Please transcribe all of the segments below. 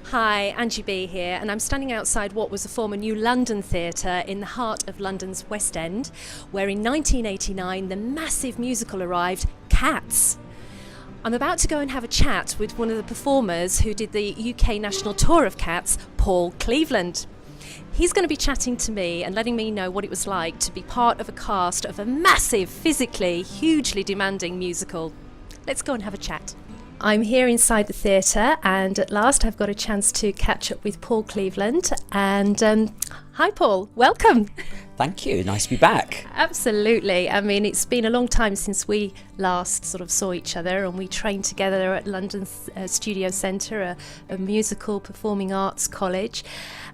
Hi, Angie B here, and I'm standing outside what was a former New London Theatre in the heart of London's West End, where in 1989 the massive musical arrived, Cats. I'm about to go and have a chat with one of the performers who did the UK national tour of Cats, Paul Cleveland. He's going to be chatting to me and letting me know what it was like to be part of a cast of a massive, physically, hugely demanding musical. Let's go and have a chat. I'm here inside the theatre, and at last I've got a chance to catch up with Paul Cleveland. And hi Paul, welcome. Thank you, nice to be back. Absolutely. I mean, it's been a long time since we last sort of saw each other, and we trained together at London's Studio Centre, a musical performing arts college.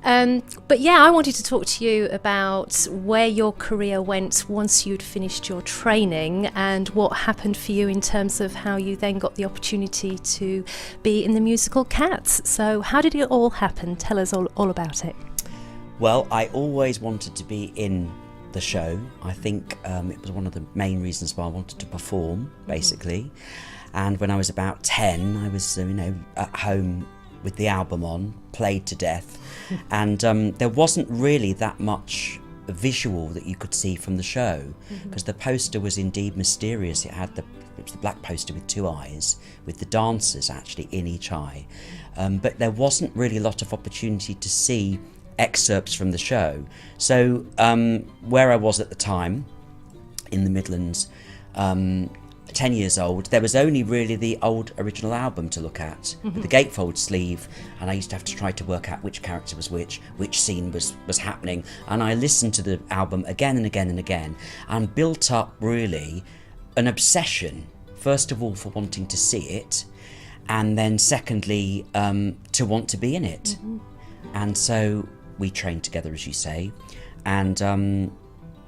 But yeah, I wanted to talk to you about where your career went once you'd finished your training and what happened for you in terms of how you then got the opportunity to be in the musical Cats. So how did it all happen? Tell us all about it. Well, I always wanted to be in the show. I think it was one of the main reasons why I wanted to perform, basically. And when I was about 10, I was, at home with the album on, played to death. And there wasn't really that much visual that you could see from the show, because the poster was indeed mysterious. It was the black poster with two eyes, with the dancers actually in each eye. But there wasn't really a lot of opportunity to see excerpts from the show. So where I was at the time, in the Midlands, 10 years old, there was only really the old original album to look at, with the gatefold sleeve, and I used to have to try to work out which character was which scene was happening, and I listened to the album again and again and again, and built up really an obsession, first of all for wanting to see it, and then secondly to want to be in it. And so we trained together, as you say, and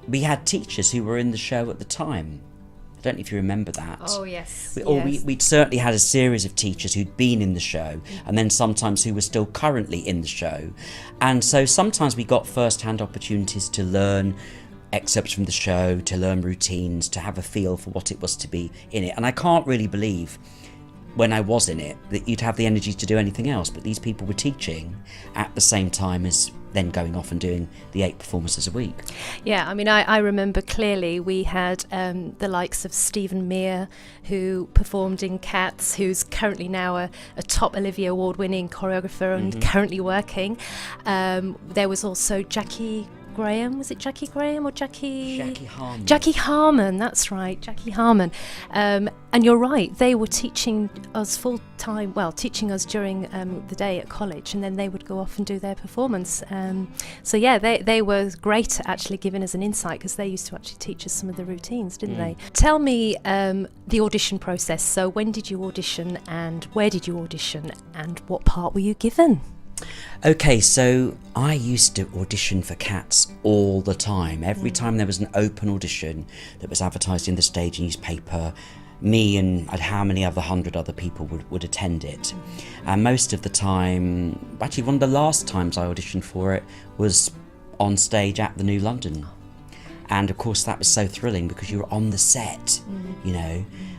we had teachers who were in the show at the time. I don't know if you remember that. Oh, yes. We'd certainly had a series of teachers who'd been in the show, and then sometimes who were still currently in the show. And so sometimes we got first-hand opportunities to learn excerpts from the show, to learn routines, to have a feel for what it was to be in it. And I can't really believe, when I was in it, that you'd have the energy to do anything else, but these people were teaching at the same time as then going off and doing the 8 performances a week. Yeah, I mean, I remember clearly we had the likes of Stephen Mear, who performed in Cats, who's currently now a top Olivia Award-winning choreographer and currently working. There was also Jackie Graham, was it Jackie Graham or Jackie Harmon. Jackie Harmon, that's right, Jackie Harmon. And you're right, they were teaching us full-time, teaching us during the day at college, and then they would go off and do their performance. So yeah, they were great at actually giving us an insight, because they used to actually teach us some of the routines, didn't they? Tell me the audition process. So when did you audition, and where did you audition, and what part were you given? Okay, so I used to audition for Cats all the time. Every time there was an open audition that was advertised in the stage newspaper, me and how many other 100 other people would attend it. And most of the time, actually one of the last times I auditioned for it was on stage at the New London. And of course that was so thrilling, because you were on the set,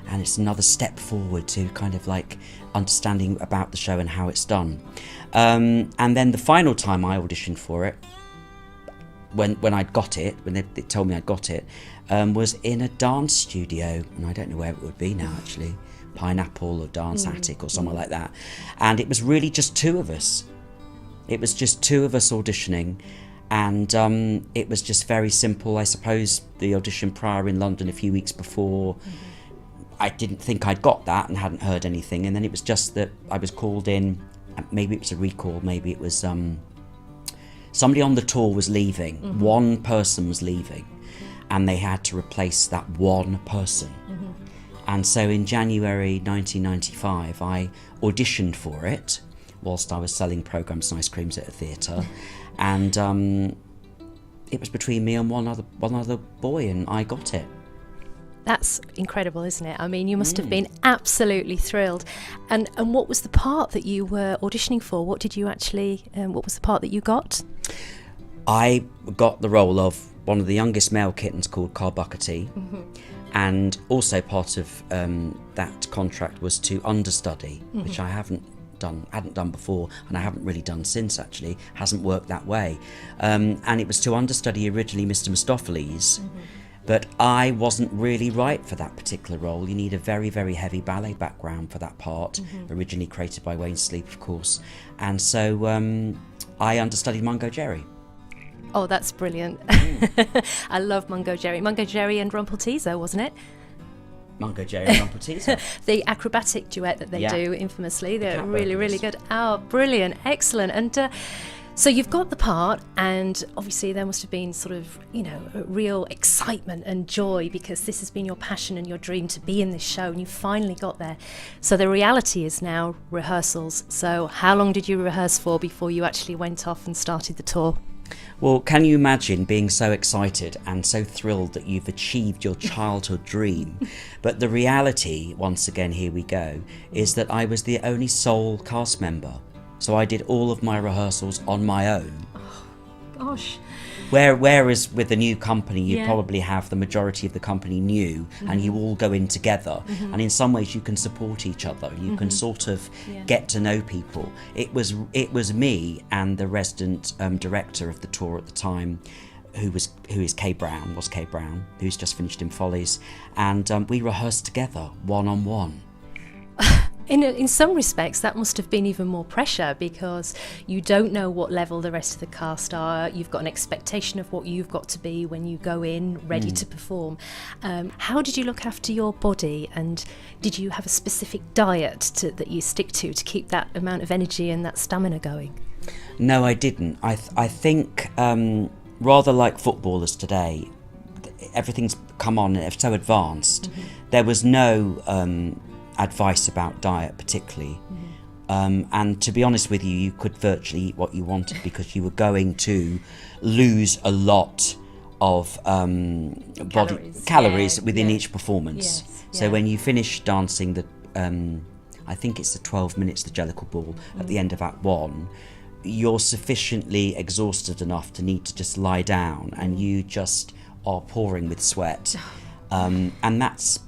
and it's another step forward to kind of like understanding about the show and how it's done. And then the final time I auditioned for it, when I'd got it, when they told me I'd got it, was in a dance studio, and I don't know where it would be now actually, Pineapple or Dance Attic or somewhere like that. And it was really just two of us. It was just two of us auditioning, and it was just very simple. I suppose the audition prior in London a few weeks before, I didn't think I'd got that and hadn't heard anything, and then it was just that I was called in. Maybe it was a recall, maybe it was somebody on the tour was leaving, one person was leaving, and they had to replace that one person. And so in January 1995 I auditioned for it whilst I was selling programmes and ice creams at a theatre, and it was between me and one other boy, and I got it. That's incredible, isn't it? I mean, you must have been absolutely thrilled. And what was the part that you were auditioning for? What did you actually, what was the part that you got? I got the role of one of the youngest male kittens called Carl Buckety. And also part of that contract was to understudy, which I haven't hadn't done before, and I haven't really done since. Actually, hasn't worked that way. And it was to understudy originally Mr. Mistopheles, but I wasn't really right for that particular role. You need a very, very heavy ballet background for that part, originally created by Wayne Sleep, of course. And so I understudied Mungo Jerry. Oh, that's brilliant. I love Mungo Jerry. Mungo Jerry and Rumpelteazer, wasn't it? Mungo Jerry and Rumpelteazer. The acrobatic duet that they do infamously. They're really, really good. Oh, brilliant. Excellent. And so you've got the part, and obviously there must have been sort of, a real excitement and joy, because this has been your passion and your dream to be in this show, and you finally got there. So the reality is now rehearsals. So how long did you rehearse for before you actually went off and started the tour? Well, can you imagine being so excited and so thrilled that you've achieved your childhood dream? But the reality, once again, here we go, is that I was the only sole cast member. So I did all of my rehearsals on my own. Oh, gosh. Whereas with the new company, you probably have the majority of the company new, and you all go in together. And in some ways, you can support each other. You can sort of get to know people. It was me and the resident director of the tour at the time, who is Kay Brown, who's just finished in Follies, and we rehearsed together, one-on-one. In some respects, that must have been even more pressure, because you don't know what level the rest of the cast are. You've got an expectation of what you've got to be when you go in ready to perform. How did you look after your body, and did you have a specific diet that you stick to keep that amount of energy and that stamina going? No, I didn't. I think rather like footballers today, everything's come on, it's so advanced. There was no advice about diet particularly, and to be honest with you, you could virtually eat what you wanted, because you were going to lose a lot of calories within each performance. So when you finish dancing the I think it's the 12 minutes, the Jellicle Ball, at the end of Act 1, you're sufficiently exhausted enough to need to just lie down, and you just are pouring with sweat. And that,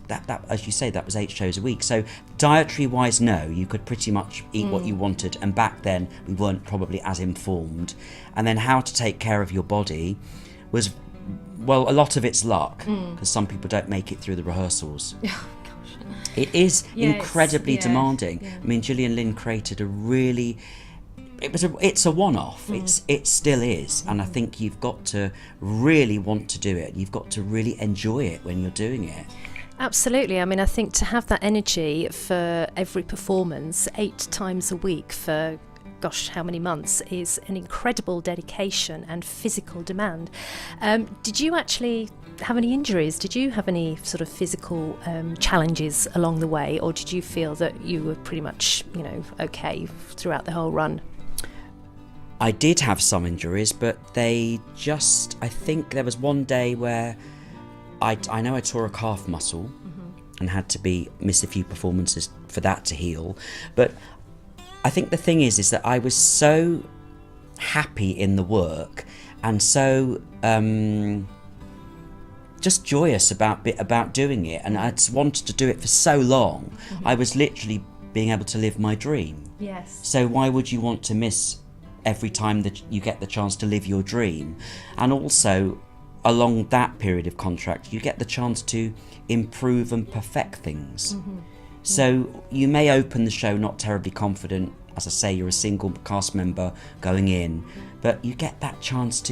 as you say, that was 8 shows a week. So dietary wise, no, you could pretty much eat what you wanted. And back then we weren't probably as informed. And then how to take care of your body was, well, a lot of it's luck, because some people don't make it through the rehearsals. It is incredibly demanding. I mean, Gillian Lynn created a really, it's a one-off. It still is, and I think you've got to really want to do it. You've got to really enjoy it when you're doing it. Absolutely. I mean, I think to have that energy for every performance 8 times a week for gosh, how many months, is an incredible dedication and physical demand. Did you actually have any injuries? Did you have any sort of physical challenges along the way, or did you feel that you were pretty much, okay throughout the whole run? I did have some injuries, but I think there was one day where I know I tore a calf muscle and had to miss a few performances for that to heal. But I think the thing is that I was so happy in the work and so just joyous about doing it, and I'd wanted to do it for so long. I was literally being able to live my dream. Yes. So why would you want to miss every time that you get the chance to live your dream? And also, along that period of contract, you get the chance to improve and perfect things. So you may open the show not terribly confident. As I say, you're a single cast member going in, but you get that chance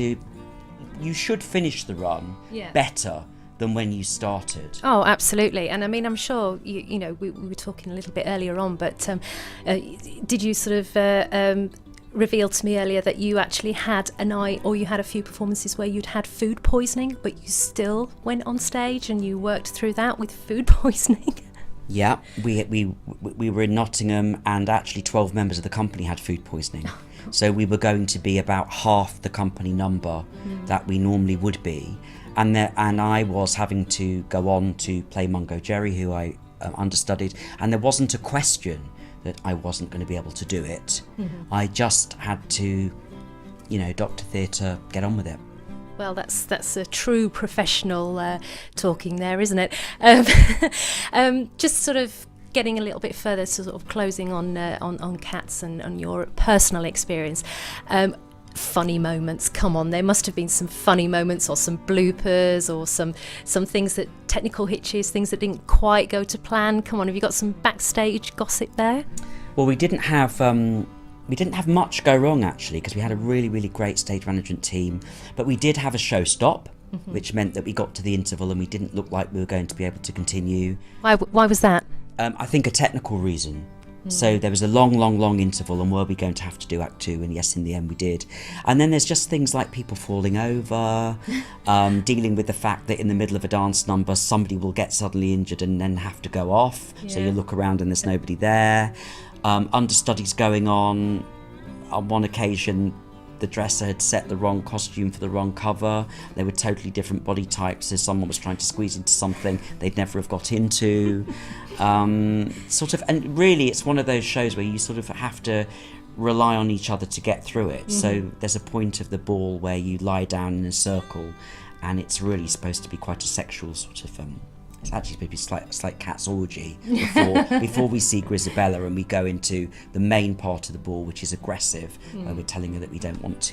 you should finish the run better than when you started. Oh, absolutely. And I mean, I'm sure, we were talking a little bit earlier on, but did you sort of revealed to me earlier that you actually had you had a few performances where you'd had food poisoning, but you still went on stage and you worked through that with food poisoning? Yeah, we were in Nottingham, and actually 12 members of the company had food poisoning. So we were going to be about half the company number that we normally would be, and I was having to go on to play Mungo Jerry, who I understudied, and there wasn't a question that I wasn't going to be able to do it. I just had to, Dr. Theatre, get on with it. Well, that's a true professional talking there, isn't it? Just sort of getting a little bit further, sort of closing on Cats and on your personal experience. Funny moments, come on, there must have been some funny moments or some bloopers or some things that, technical hitches, things that didn't quite go to plan. Come on, have you got some backstage gossip there? Well, we didn't have much go wrong actually, because we had a really, really great stage management team, but we did have a show stop, which meant that we got to the interval and we didn't look like we were going to be able to continue. Why was that? I think a technical reason. So there was a long interval, and were we going to have to do Act 2? And yes, in the end we did. And then there's just things like people falling over, dealing with the fact that in the middle of a dance number somebody will get suddenly injured and then have to go off. So you look around and there's nobody there. Understudies going on. On one occasion, the dresser had set the wrong costume for the wrong cover. They were totally different body types, so someone was trying to squeeze into something they'd never have got into. And really it's one of those shows where you sort of have to rely on each other to get through it. So there's a point of the ball where you lie down in a circle, and it's really supposed to be quite a sexual sort of it's actually maybe slight cat's orgy before we see Grisabella and we go into the main part of the ball, which is aggressive, where we're telling her that we don't want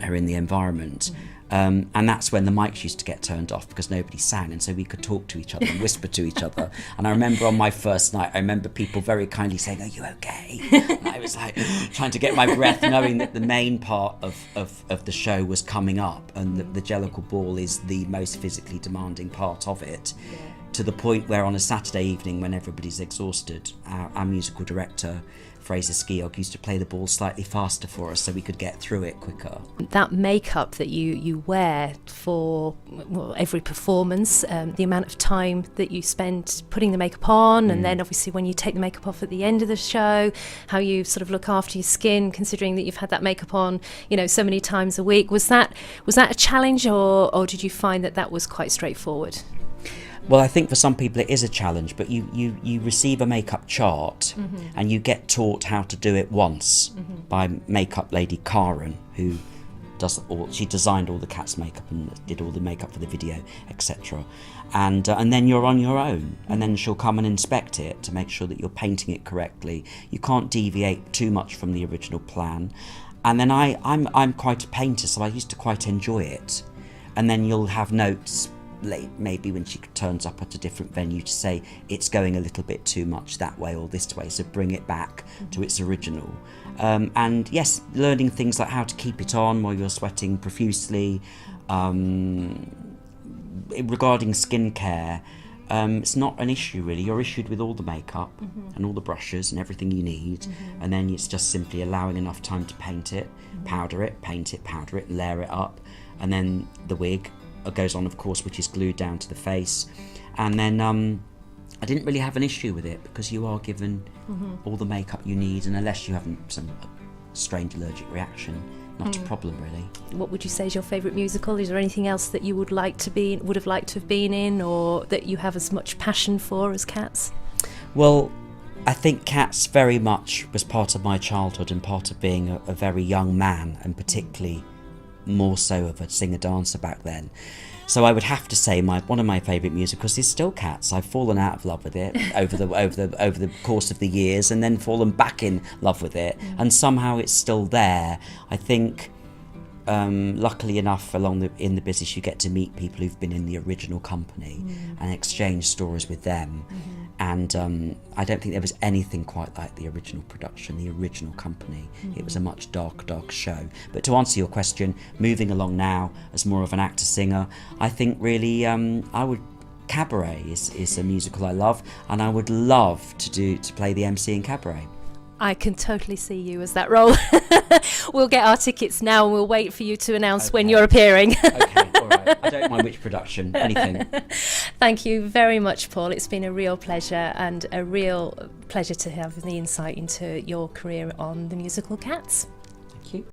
her in the environment. And that's when the mics used to get turned off because nobody sang, and so we could talk to each other and whisper to each other. And I remember on my first night, I remember people very kindly saying, "Are you okay?" And I was like trying to get my breath, knowing that the main part of the show was coming up, and the Jellicle Ball is the most physically demanding part of it. To the point where on a Saturday evening, when everybody's exhausted, our musical director, Fraser Skeog, used to play the ball slightly faster for us so we could get through it quicker. That makeup that you wear for every performance, the amount of time that you spend putting the makeup on, and then obviously when you take the makeup off at the end of the show, how you sort of look after your skin, considering that you've had that makeup on, so many times a week. Was that a challenge, or did you find that was quite straightforward? Well, I think for some people it is a challenge, but you receive a makeup chart and you get taught how to do it once by makeup lady Karen, who she designed all the Cats makeup and did all the makeup for the video, etc. And then you're on your own, and then she'll come and inspect it to make sure that you're painting it correctly. You can't deviate too much from the original plan. And then I'm quite a painter, so I used to quite enjoy it. And then you'll have notes late, maybe when she turns up at a different venue, to say it's going a little bit too much that way or this way, so bring it back to its original. And yes, learning things like how to keep it on while you're sweating profusely. Regarding skincare, it's not an issue really. You're issued with all the makeup and all the brushes and everything you need, and then it's just simply allowing enough time to paint it, powder it, paint it, powder it, layer it up, and then the wig goes on, of course, which is glued down to the face. And then I didn't really have an issue with it because you are given all the makeup you need, and unless you have some strange allergic reaction, not a problem really. What would you say is your favourite musical? Is there anything else that you would have liked to have been in, or that you have as much passion for as Cats? Well, I think Cats very much was part of my childhood and part of being a very young man, and particularly more so of a singer-dancer back then. So I would have to say one of my favourite musicals is still Cats. I've fallen out of love with it over the course of the years, and then fallen back in love with it, and somehow it's still there. I think luckily enough, in the business, you get to meet people who've been in the original company and exchange stories with them. And I don't think there was anything quite like the original production, the original company. It was a much darker show. But to answer your question, moving along now as more of an actor-singer, I think really Cabaret is a musical I love, and I would love to play the MC in Cabaret. I can totally see you as that role. We'll get our tickets now, and we'll wait for you to announce when you're appearing. Okay, all right. I don't mind which production, anything. Thank you very much, Paul. It's been a real pleasure, and a real pleasure to have the insight into your career on the musical Cats.